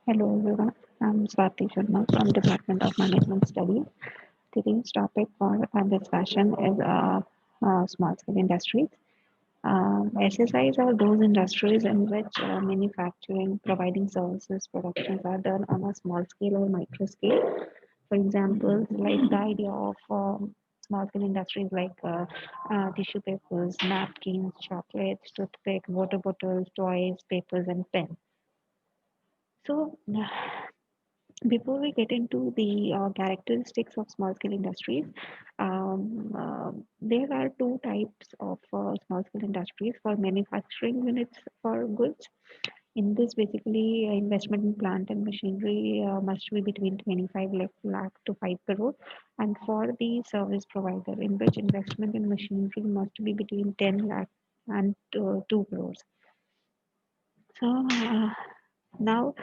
Hello everyone, I'm Swati Sharma from Department of Management Studies. Today's topic for our discussion is small scale industries. SSIs are those industries in which manufacturing, providing services, productions are done on a small scale or micro scale. For example, like the idea of small scale industries like tissue papers, napkins, chocolates, toothpick, water bottles, toys, papers, and pen. So, before we get into the characteristics of small scale industries, there are two types of small scale industries for manufacturing units for goods. In this, basically, investment in plant and machinery must be between 25 lakh to 5 crore. And for the service provider, in which investment in machinery must be between 10 lakh and 2 crores. So, now,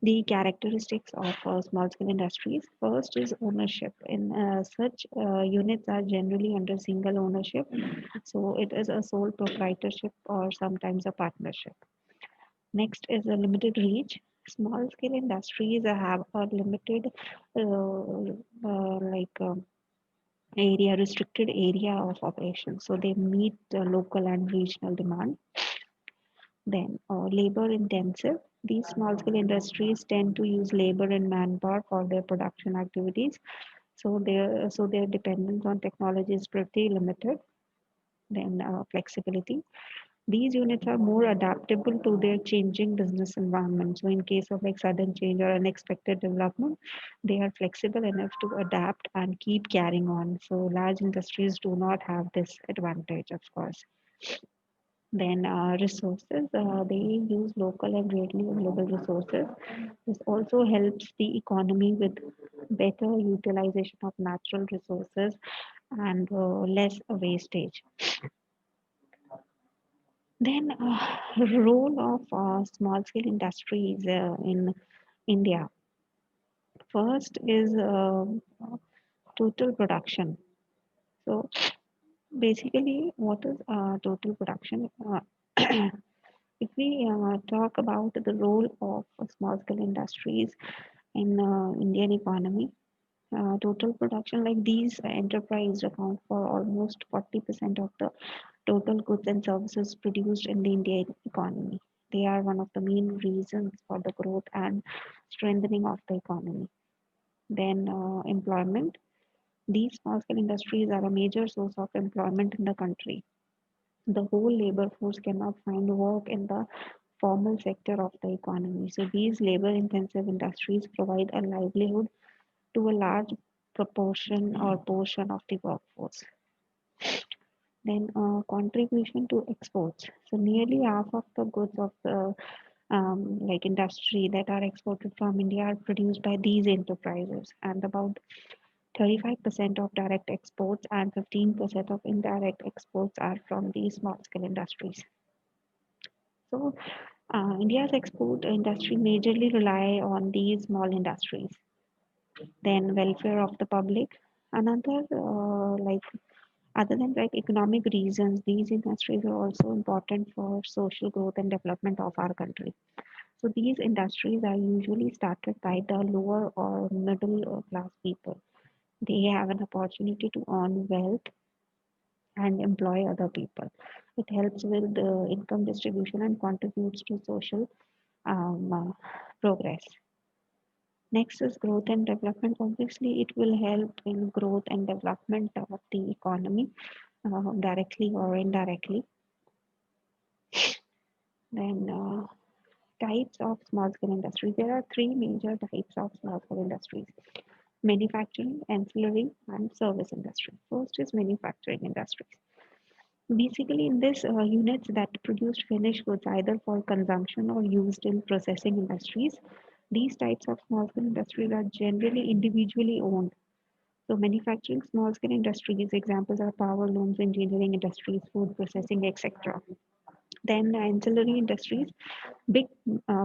the characteristics of small scale industries. First is ownership. In such units are generally under single ownership, so it is a sole proprietorship or sometimes a partnership. Next is a limited reach. Small scale industries have a limited, like area, restricted area of operation, so they meet local and regional demand. Then, labor intensive. These small scale industries tend to use labor and manpower for their production activities. So their dependence on technology is pretty limited. Then, flexibility. These units are more adaptable to their changing business environment. So in case of like sudden change or unexpected development, they are flexible enough to adapt and keep carrying on. So large industries do not have this advantage, of course. Then resources, they use local and readily available resources. This also helps the economy with better utilization of natural resources and less wastage. Then role of small scale industries in India. First is total production. So basically, what is total production? If we talk about the role of small scale industries in Indian economy, total production like these enterprise account for almost 40% of the total goods and services produced in the Indian economy. They are one of the main reasons for the growth and strengthening of the economy. Then employment. These small scale industries are a major source of employment in the country. The whole labor force cannot find work in the formal sector of the economy. So these labor intensive industries provide a livelihood to a large proportion or portion of the workforce. Then contribution to exports. So nearly half of the goods of the like industry that are exported from India are produced by these enterprises, and about 35% of direct exports and 15% of indirect exports are from these small scale industries. So India's export industry majorly rely on these small industries. Then welfare of the public. Another like other than like economic reasons, these industries are also important for social growth and development of our country. So these industries are usually started by the lower or middle class people. They have an opportunity to earn wealth and employ other people. It helps with the income distribution and contributes to social progress. Next is growth and development. Obviously, it will help in growth and development of the economy directly or indirectly. Then types of small scale industries. There are three major types of small scale industries: manufacturing, ancillary, and service industry. First is manufacturing industries. Basically, in this units that produce finished goods either for consumption or used in processing industries, these types of small scale industries are generally individually owned. So, manufacturing small scale industries examples are power looms, engineering industries, food processing, etc. Then ancillary industries, big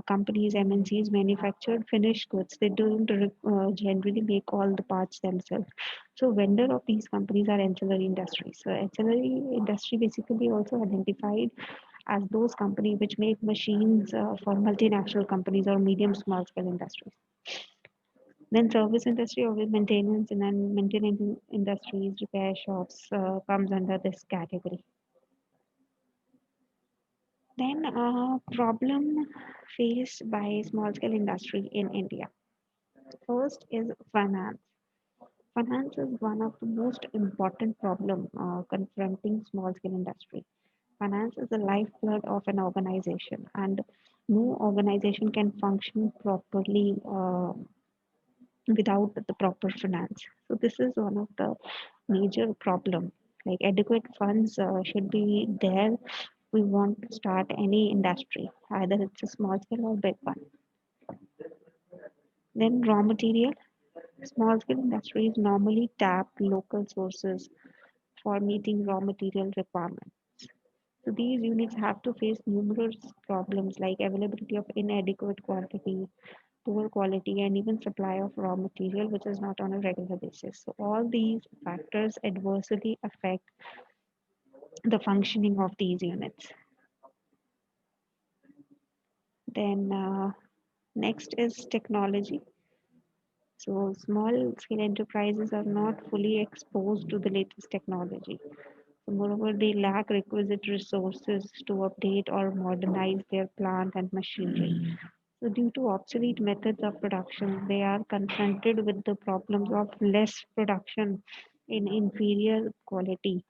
companies, MNCs manufacture finished goods. They don't generally make all the parts themselves. So vendor of these companies are ancillary industries. So ancillary industry basically also identified as those companies which make machines for multinational companies or medium small scale industries. Then service industry or with maintenance and then maintenance industries, repair shops comes under this category. Then problem faced by small scale industry in India. First is finance. Finance is one of the most important problem confronting small scale industry. Finance is the lifeblood of an organization, and no organization can function properly without the proper finance. So this is one of the major problem. Like adequate funds should be there. We want to start any industry, either it's a small scale or big one. Then raw material. Small scale industries normally tap local sources for meeting raw material requirements. So these units have to face numerous problems like availability of inadequate quantity, poor quality, and even supply of raw material, which is not on a regular basis. So all these factors adversely affect the functioning of these units. Then next is technology. So small scale enterprises are not fully exposed to the latest technology. So moreover, they lack requisite resources to update or modernize their plant and machinery. So due to obsolete methods of production, they are confronted with the problems of less production in inferior quality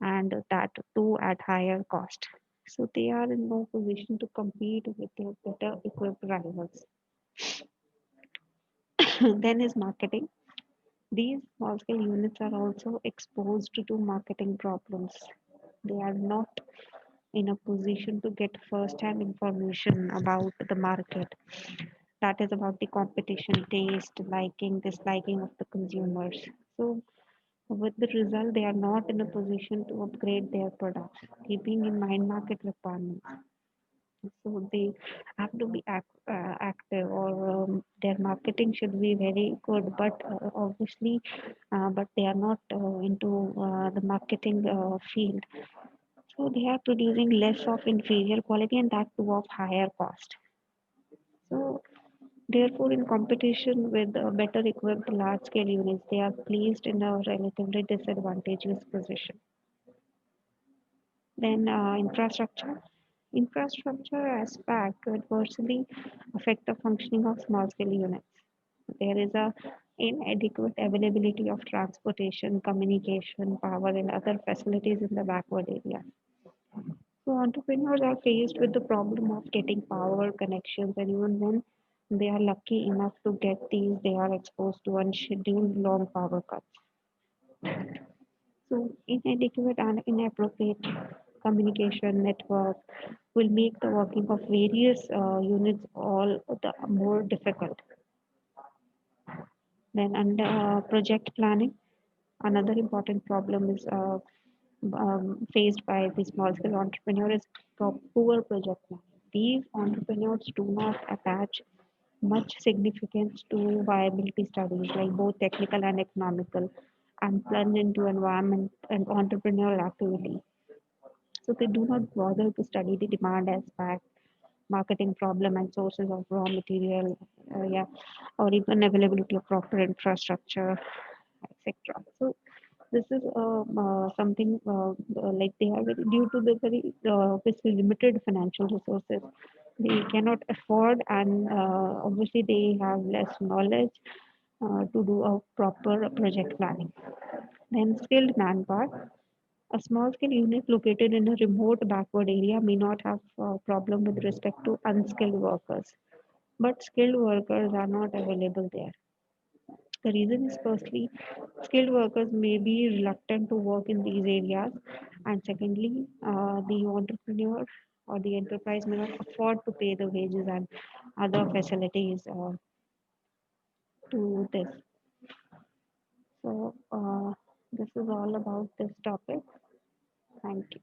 and that too at higher cost. So they are in no position to compete with their better equipped rivals. Then is marketing. These small scale units are also exposed to marketing problems. They are not in a position to get first hand information about the market. That is about the competition, taste, liking, disliking of the consumers. So, with the result, they are not in a position to upgrade their products, keeping in mind market requirements. So they have to be active, or their marketing should be very good. But obviously, but they are not into the marketing field. So they are producing less of inferior quality and that too of higher cost. So therefore, in competition with better equipped large scale units, they are placed in a relatively disadvantageous position. Then infrastructure. Infrastructure aspect adversely affect the functioning of small scale units. There is a inadequate availability of transportation, communication, power, and other facilities in the backward areas. So entrepreneurs are faced with the problem of getting power connections, and even when they are lucky enough to get these, they are exposed to unscheduled long power cuts. So inadequate and inappropriate communication network will make the working of various units all the more difficult. Then under project planning, another important problem is faced by the small scale entrepreneur is poor project planning. These entrepreneurs do not attach much significance to viability studies, like both technical and economical, and plunge into environment and entrepreneurial activity. So they do not bother to study the demand aspect, marketing problem, and sources of raw material, yeah, or even availability of proper infrastructure, etc. So this is something like they are due to the very obviously limited financial resources. They cannot afford, and obviously they have less knowledge to do a proper project planning. Then skilled manpower. A small scale unit located in a remote backward area may not have a problem with respect to unskilled workers, but skilled workers are not available there. The reason is firstly, skilled workers may be reluctant to work in these areas, and secondly, the entrepreneur or the enterprise may not afford to pay the wages and other facilities to this. So, this is all about this topic. Thank you.